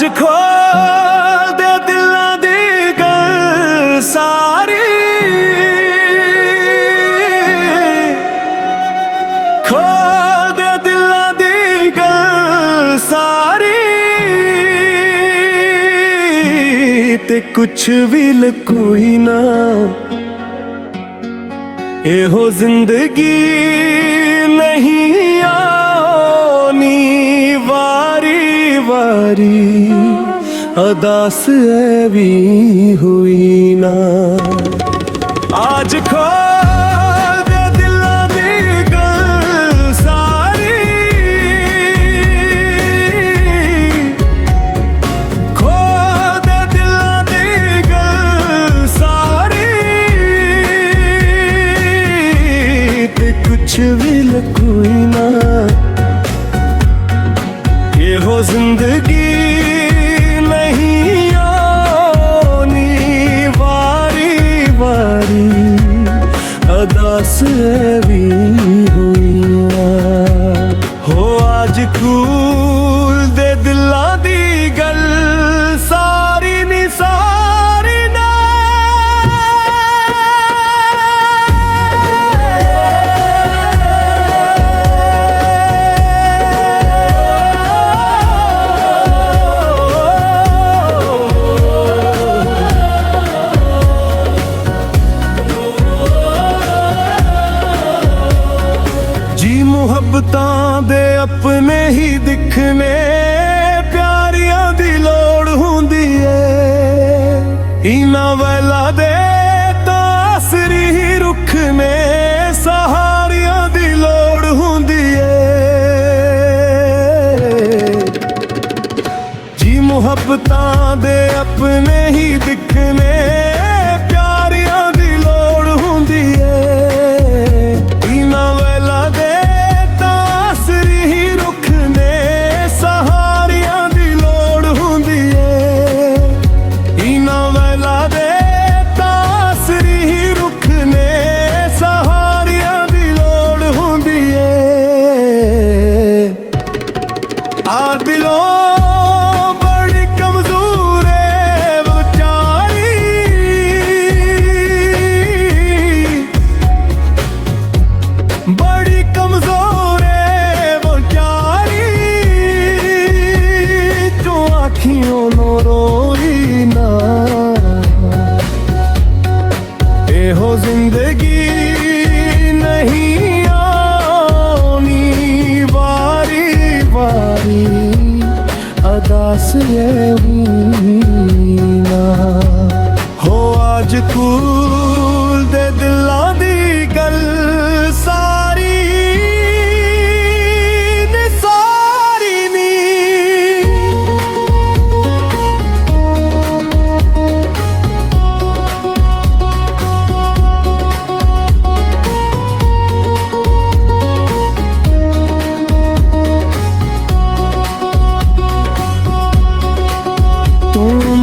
आज खोल दे दिलों दी गल सारी, खोल दे दिलों दी गल सारी, ते कुछ भी लकोई ना। एहो जिंदगी नहीं आनी वारी वारी, अदास है भी हुई ना। आज खोल दे दिलों दी गल सारी, खोल दे दिलों दी गल सारी, ते कुछ भी लकोई ना। ये हो जिंदगी नहीं आनी वारी वारी, अदास भी हुई ना। हो आज कूल दे दिलों दी गल सारी नी सारी ना। मुहब्बतां दे अपने ही दिखने, प्यारियां दी लोड़ हुंदी है। इना वेला दे तासरी ही रुख ने, सहारियां दी लोड़ हुंदी है। जी मुहब्बतां दे अपने ही दिखने, प्यारियां दी लोड़ हुंदी है। इना वेला दे बड़ी कमजोर है बेचारी, बड़ी कमजोर है बेचारी, जो आँखियों नो रोई ना। एहो जिंदगी नहीं आनी वारी वारी, अदास भी ना। हो आज कूल दे दिलों दी गल सारी नी सारी नी।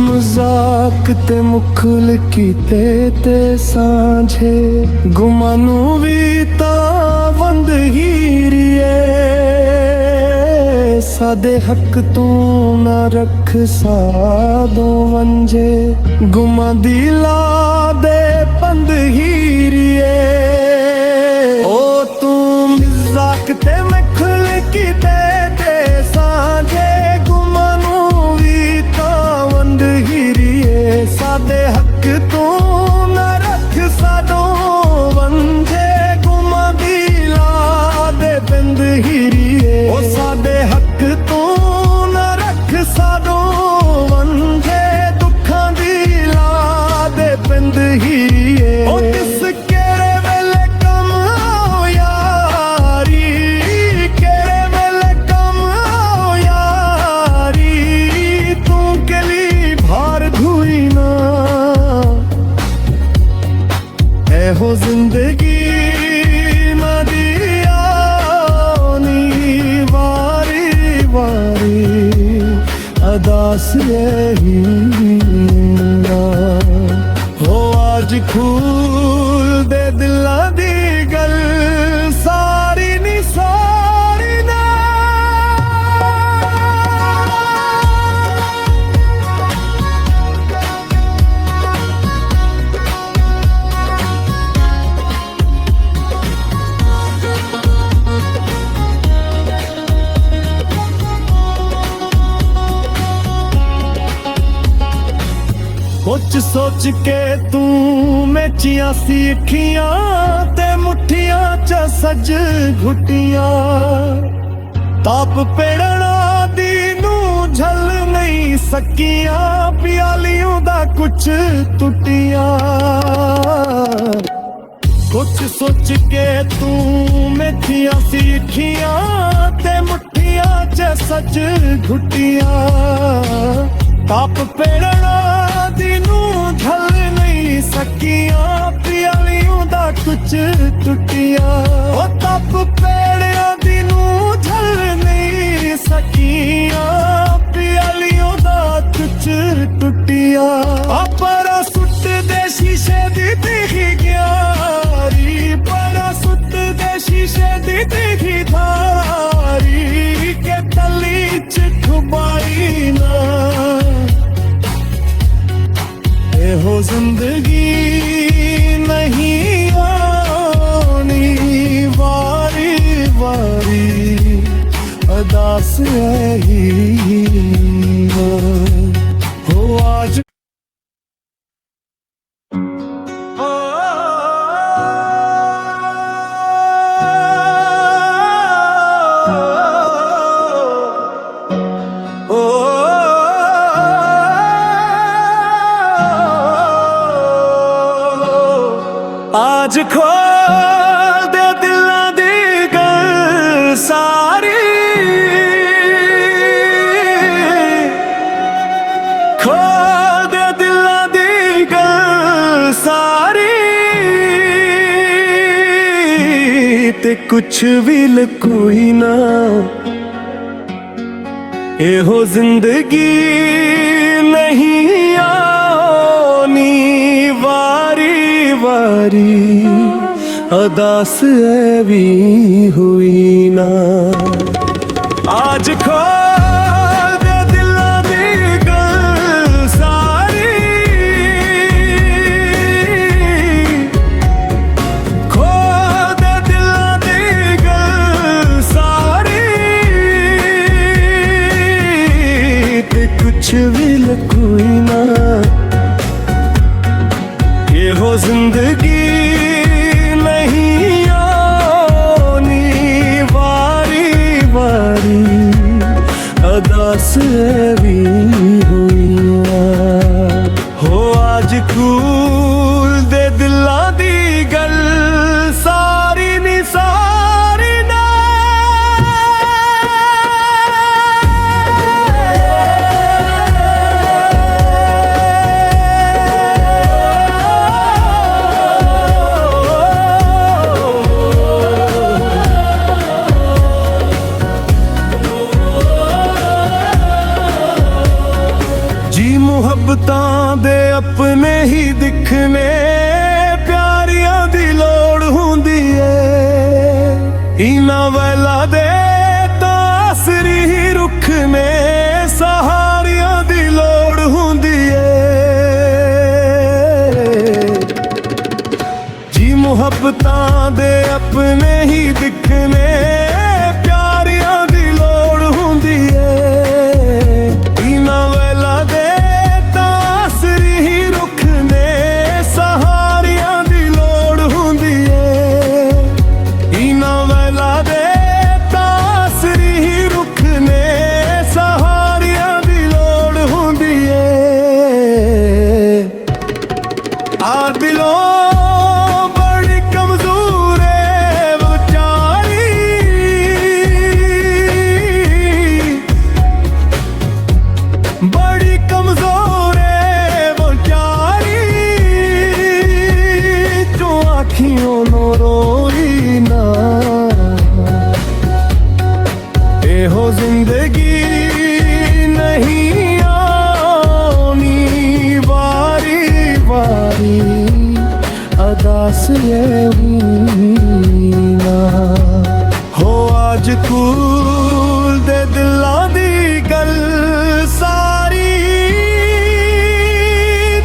मजाक ते मुखल कीते ते सांझे, गुमानू भी तावंद हीरिए। सादे हक तू ना रख सादो वंजे, गुमा दी ला दे पंद हीरिए। ओ तू मजाक ते मुखल कीते ते सांझे, गुमानू भी तावंद हीरिए। सादे हक तू न रख सादो वंजे, गुमा दी ला दे बिंद हीरिए। ओ सादे हक तू न रख सादो वंजे, दुखां दी ला दे बिंद हीरिए। ओ किस केड़े वेले कम यारी, केड़े वेले कम यारी, तू कली भार धुई ना। एहो जिंदगी ना दियानी वारी वारी, अदास ही ना। हो आज खूल दे दिलों दी गल सारी नी सारी ना। सोच सोच के तू मेचिया सी अखियां ते मुठियां च सज घुटियां ताप पेड़ना दी नू झल नहीं सकियां प्यालियों दा कुछ टुटियां सोच सोच के तू मेथियां सी अखियां ते मुठियां च सज घुटियां ताप पेड़ना दी नू झल नहीं सकियां प्यालियों दा कुछ टुटियां ओ ताप पेड़िया दी नू झल नहीं सकियां प्यालियों दा कुछ टुटियां अपरा सुट दे शीशे दी दिखी ग्यारी परा सुट दे शीशे दी दिखी धारी के तली च खुबाई ना हो जिंदगी नहीं आनी वारी वारी अदास है हो आज आज खोल दे दिलां दी गल सारी खोल दे दिलां दी गल सारी ते कुछ भी लकोई ना एहो जिंदगी नहीं आनी वारी वारी अदास है भी हुई ना आज खोल दे दिलां दी गल सारी खोल दे दिलां दी गल सारी ते कुछ भी लकोई ना हो जिंदगी नहीं आनी वारी वारी अदास भी हुई हो आज कूल दे दिलां दी गल सारी नी सारी ना मुहब्बतां दे अपने ही दिखने प्यारियां दी लोड़ हुंदी है इना वेला दे तासरी ही रुख ने सहारियां दी लोड़ हुंदी है जी मुहब्बतां दे अपने ही दिखने प्यारियां दी लोड़ हुंदी है इना वेला दे हो जिंदगी नहीं आनी वारी वारी अदास है ना हो आज कूल दे दिलां दी गल सारी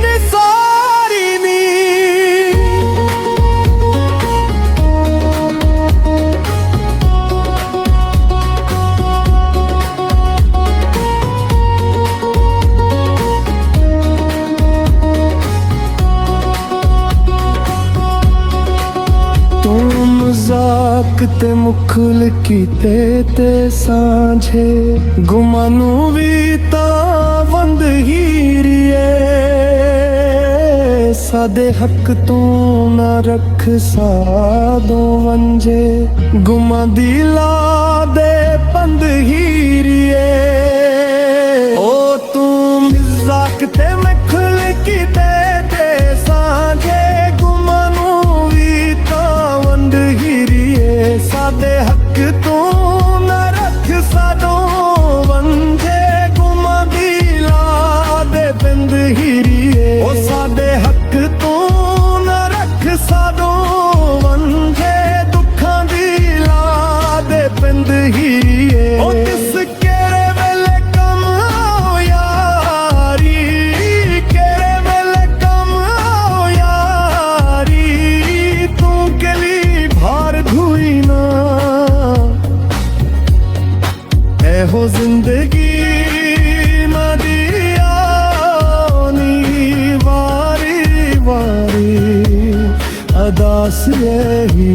नी सारी नी ते मुखल कीते ते सांझे गुमां नूं वी तां वंद हीरिए सादे हक तू ना रख सादो वंजे गुमां दी ला दे पंद हीरिए ओ तू मिजाक ते मुखल कीते ते सांझे गुमां नूं वी तां वंद हीरिए सादे हक तू ना रख सादो वंजे गुमां दी ला दे बिंद हीरिए ओ सादे हक तू ना रख सादो वंजे दुखां दी ला दे बिंद हीरिए ओ तिस केड़े वेले कम आओ यारी केड़े वेले कम आओ यारी तू केली भार धुई ना एहो जिंदगी मदी आनी वारी वारी अदास यही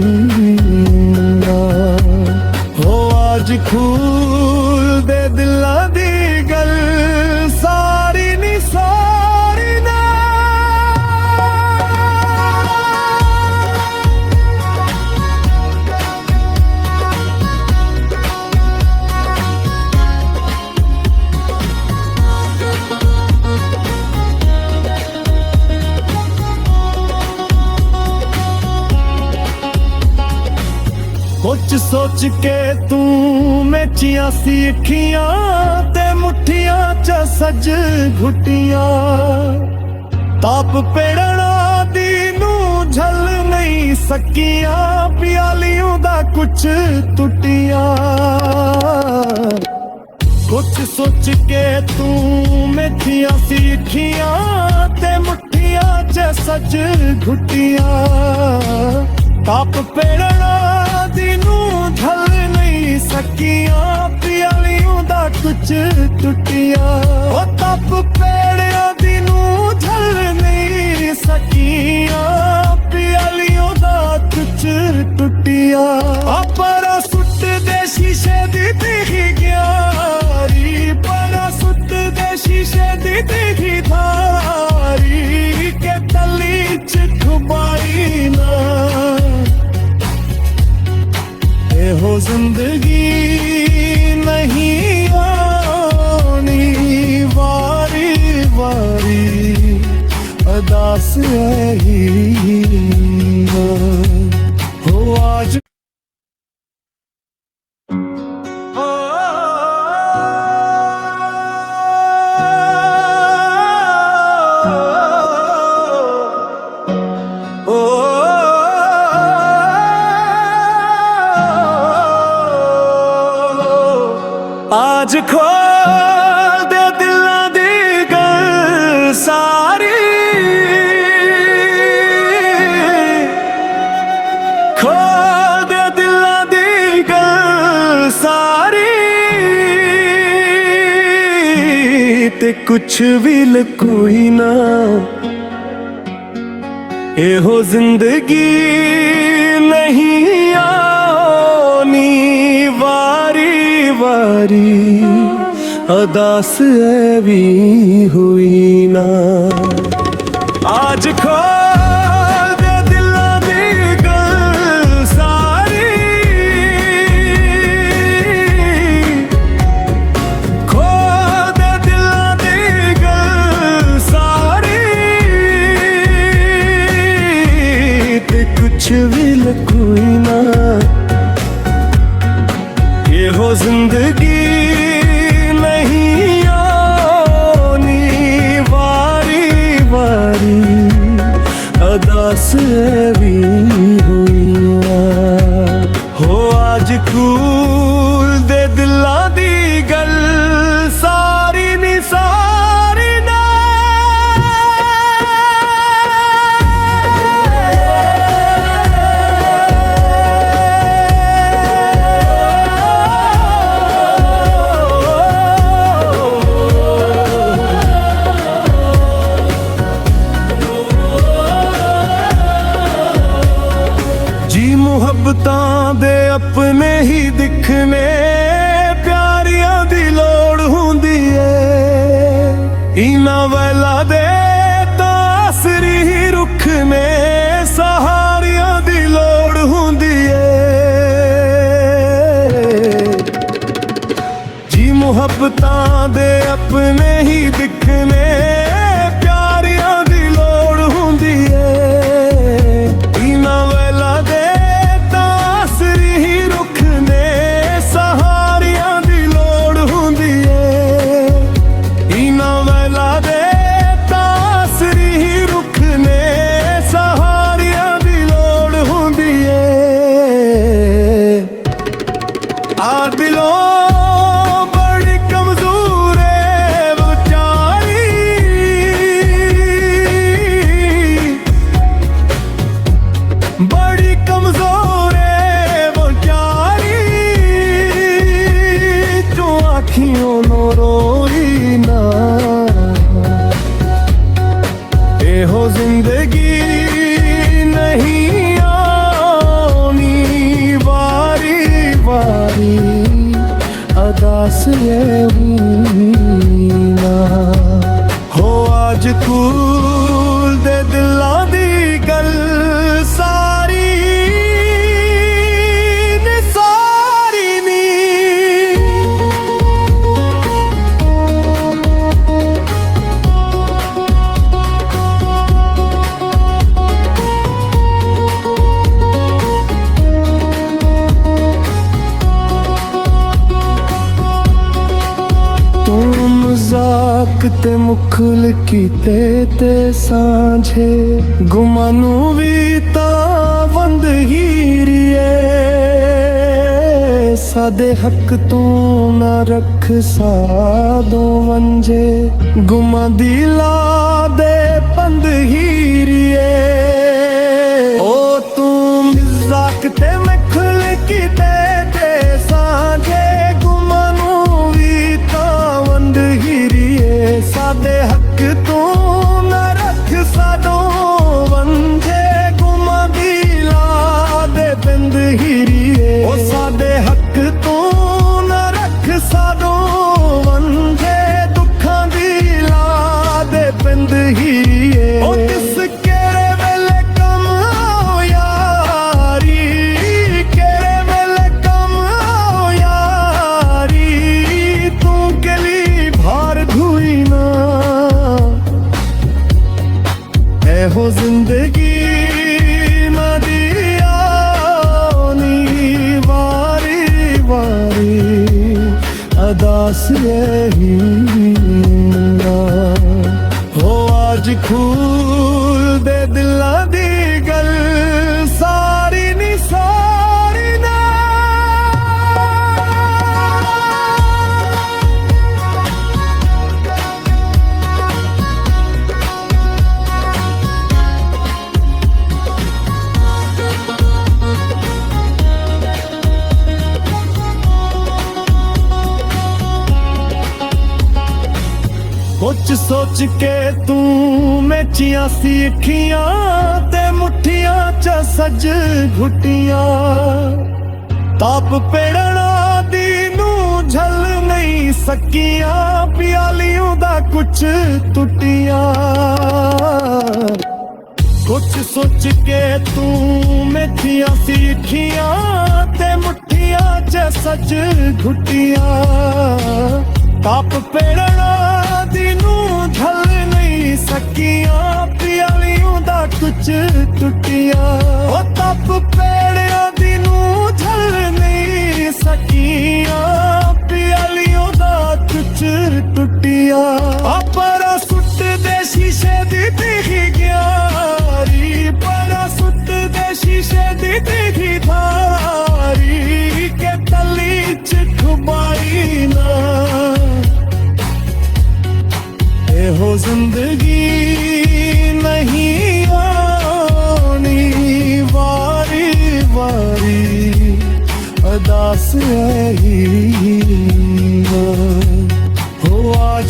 ना हो आज खूल दे दिला दी गल सारी नी सारी ना कुछ सोच के तू मेचिया सी अखियां ते मुठियां च सज घुटियां ताप पेड़ना दी नू झल नहीं सकियां प्यालियों दा कुछ टुटियां कुछ सोच के तू मेचिया सी अखियां ते मुठियां च सज घुटियां ताप पेड़ना दिनू ढल नहीं सकियां प्यालियों दा कुछ टुटिया ओ तप पेड़िया दिनू ढल नहीं सकियां प्यालियों दा कुछ टुटिया अपरा सुट दे शीशे दी दिखी ग्यारी परा सुट दे शीशे दी दिखी धारी के तली च खुबाई ना हो जिंदगी नहीं आनी वारी वारी अदास यही हो आज आज खोल दे दिलां दी गल सारी खोल दे दिलां दी गल सारी ते कुछ भी लकोई ना एहो जिंदगी नहीं आनी वारी वारी अदास भी हुई ना आज खोल दे दिलां दी गल सारी खोल दे दिलां दी गल सारी ते कुछ भी लकोई ना हो जिंदगी नहीं आनी वारी वारी अदास भी हुई हो आज खूल दे दिलां दी गल सारी नी सारी ना मुहब्बतां दे ने प्यारियां दी लोड़ हुंदी ए। इना वेला दे तासरी रुख ने सहारियां दी लोड़ हुंदी ए। जी मुहब्बतां दे अपने ही दिखने प्यारियां दी लोड़ हुंदी ए। इना वेला दे तासरी रुख ने सहारियां दी लोड़ हुंदी ए। इना वेला दे तासरी रुख ने सहारियां दी लोड़ हुंदी ए। आ दिलों बड़ी कमजोर है वो प्यारी, जो आँखियों नो रोई ना। एहो जिंदगी नहीं आनी वारी वारी, अदास ये ना हो। आज कूल दे दिलां दी गल सारी ने सारी नी। तू मजाक ते मुखल कीते ते सांझे, गुमानू भी तावंद हीरिए। सादे हक तू ना रख सादो वंजे, गुमा दी ला दे पंद हीरिए। ओ तू मजाक ते मुखल कीते ते सांझे, गुमानू भी तावंद हीरिए। सादे हक तू ना रख सादो वंजे, गुमा दी ला दे बिंद हीरिए। ओ सादे हक तू ना रख सादो वंजे, दुखां दी ला दे बिंद हीरिए। ओ तिस केड़े वेले कम आओ यारी, केड़े वेले कम आओ यारी, तू गली भार धुई ना। एहो जिंदगी ना दियानी वारी वारी, अदास यही ना हो। आज खूल दे दिलां दी गल सारी नी सारी ना। कुछ सोच के तू मेचिया सी अखियां ते मुठियां च सज घुटियां। ताप पेड़ना दी नू झल नहीं सकियां, प्यालियों दा कुछ टुटियां। कुछ सोच के तू मेचिया सी अखियां ते मुठियां च सज घुटियां। ताप पेड़ना दिनू झल नहीं सकियां, प्यालियों दा कुछ टुटिया। ओ तप पेड़िया दिनू झल नहीं सकियां, प्यालियों दा कुछ टुटिया। अपरा सुट दे शीशे दी दिखी ग्यारी, परा सुट दे शीशे दी दिखी धारी, के तली च खुबाई ना। हो जिंदगी नहीं आनी वारी वारी, अदास यही हो। आज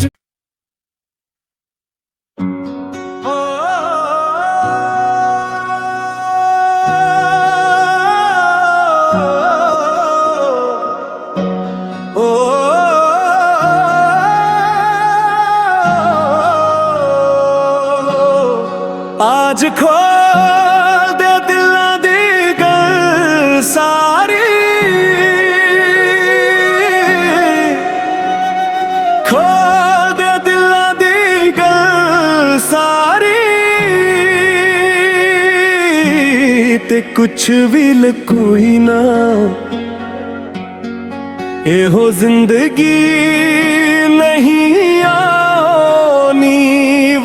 आज खोल दे दिलां दी गल सारी, खोल दे दिलां दी गल सारी, ते कुछ भी लकोई ना, एहो जिंदगी नहीं आनी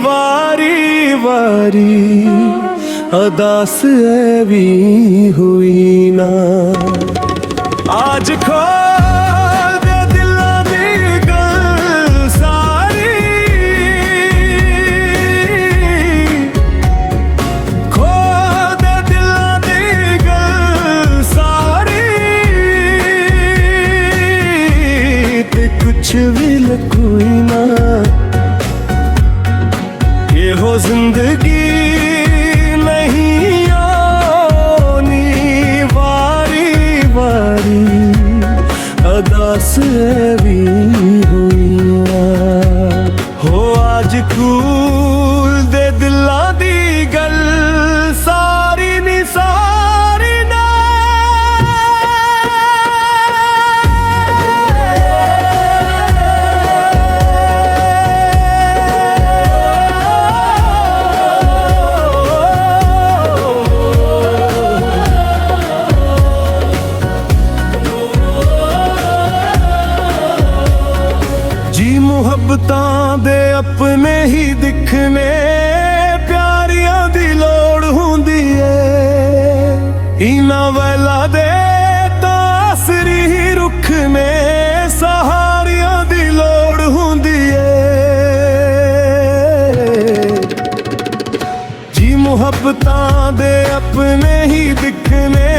वारी वारी, अदास है भी हुई ना। आज खोल दे दिलां दी गल सारी, खोल दे दिलां दी गल सारी, ते कुछ भी लकोई ना, ये हो जिंदगी नहीं आनी वारी वारी, अदास भी हुई ना। हो आज खूल दे दिलां दी गल सारी नी सारी ना। मुहब्बतां दे अपने ही दिखने, प्यारियां दी लोड़ हुंदी है, इना वेला दे तासरी ही रुख ने, सहारियां दी लोड़ हुंदी है। जी मुहब्बतां दे अपने ही दिखने,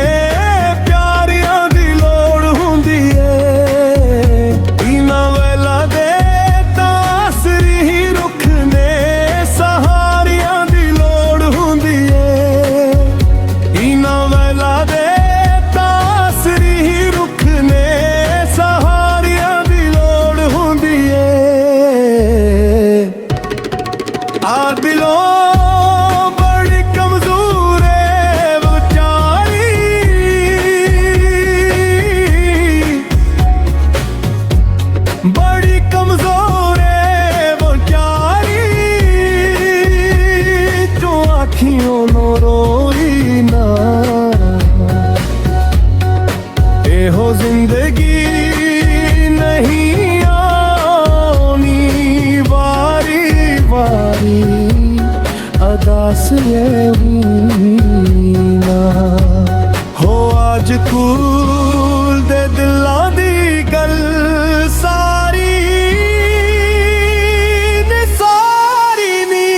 प्यारियां दी लोड़ हुंदी है, इना वेला दे बड़ी कमजोर है वो प्यारी, जो आँखियों नो रोई ना, ए हो जिंदगी नहीं आनी वारी वारी, अदास ये हुई ना। हो आज खूल दे दिलां दी गल सारी नी सारी नी।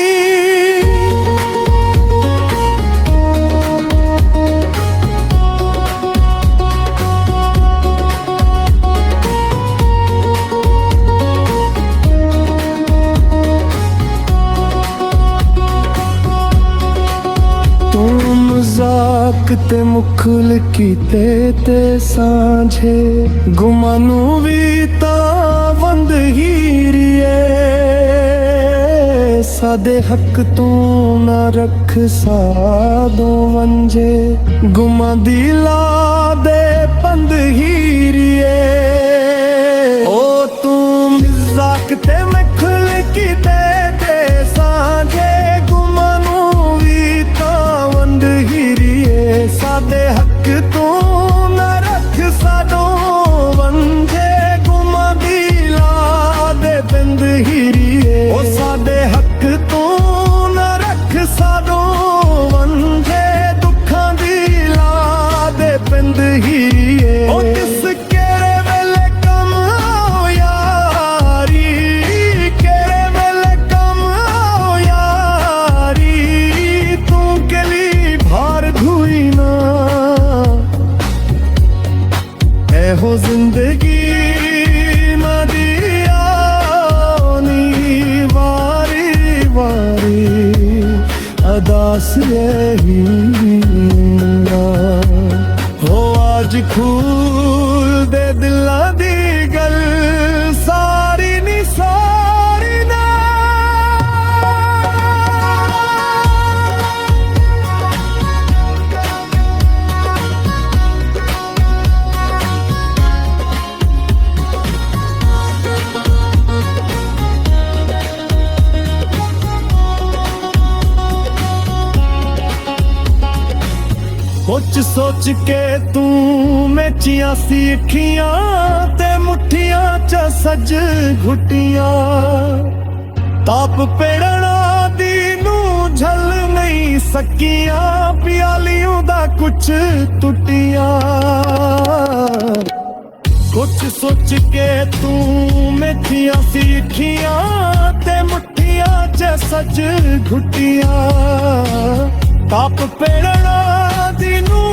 मजाक ते मुखल कीते ते सांझे, गुमानू भी तावंद हीरिए, सादे हक तू ना रख सादो वंजे, गुमा दिला दे पंद हीरिए। ओ तू मजाक ते मुखल कीते ते सांझे, गुमानू भी तावंद हीरिए, सादे हक तू न रख साडो वंजे, गुमा दिला दे बिंद हीरिए। ओ साडे हक तू न रख साडो वंजे, दुखां दिला दे बिंद हीरिए। ओ किस केड़े वेले कम आओ यारी, केड़े वेले कम आओ यारी, तू कली भार धुई ना, एहो जिंदगी ना दियानी वारी वारी, अदास यही ना। हो आज खूल दे दिलां दी गल सारी नी सारी ना। ਕੁਛ ਸੋਚ ਕੇ ਤੂੰ ਮੇਚੀਆਂ ਸੀ ਅੱਖੀਆਂ ਤੇ ਮੁੱਠੀਆਂ ਚ ਸੱਜ ਘੁੱਟੀਆਂ ਤਾਪ ਪੇੜਨਾ ਦੀ ਨੂੰ ਝਲ ਨਹੀਂ ਸਕੀਆਂ ਪਿਆਲੀਆਂ ਦਾ ਕੁਛ ਟੁੱਟੀਆਂ ਕੁਛ ਸੋਚ ਕੇ ਤੂੰ ਮੇਚੀਆਂ ਸੀ ਅੱਖੀਆਂ ਤੇ ਮੁੱਠੀਆਂ ਚ ਸੱਜ ਘੁੱਟੀਆਂ ਤਾਪ ਪੇੜਨਾ ਦੀ ਨੂੰ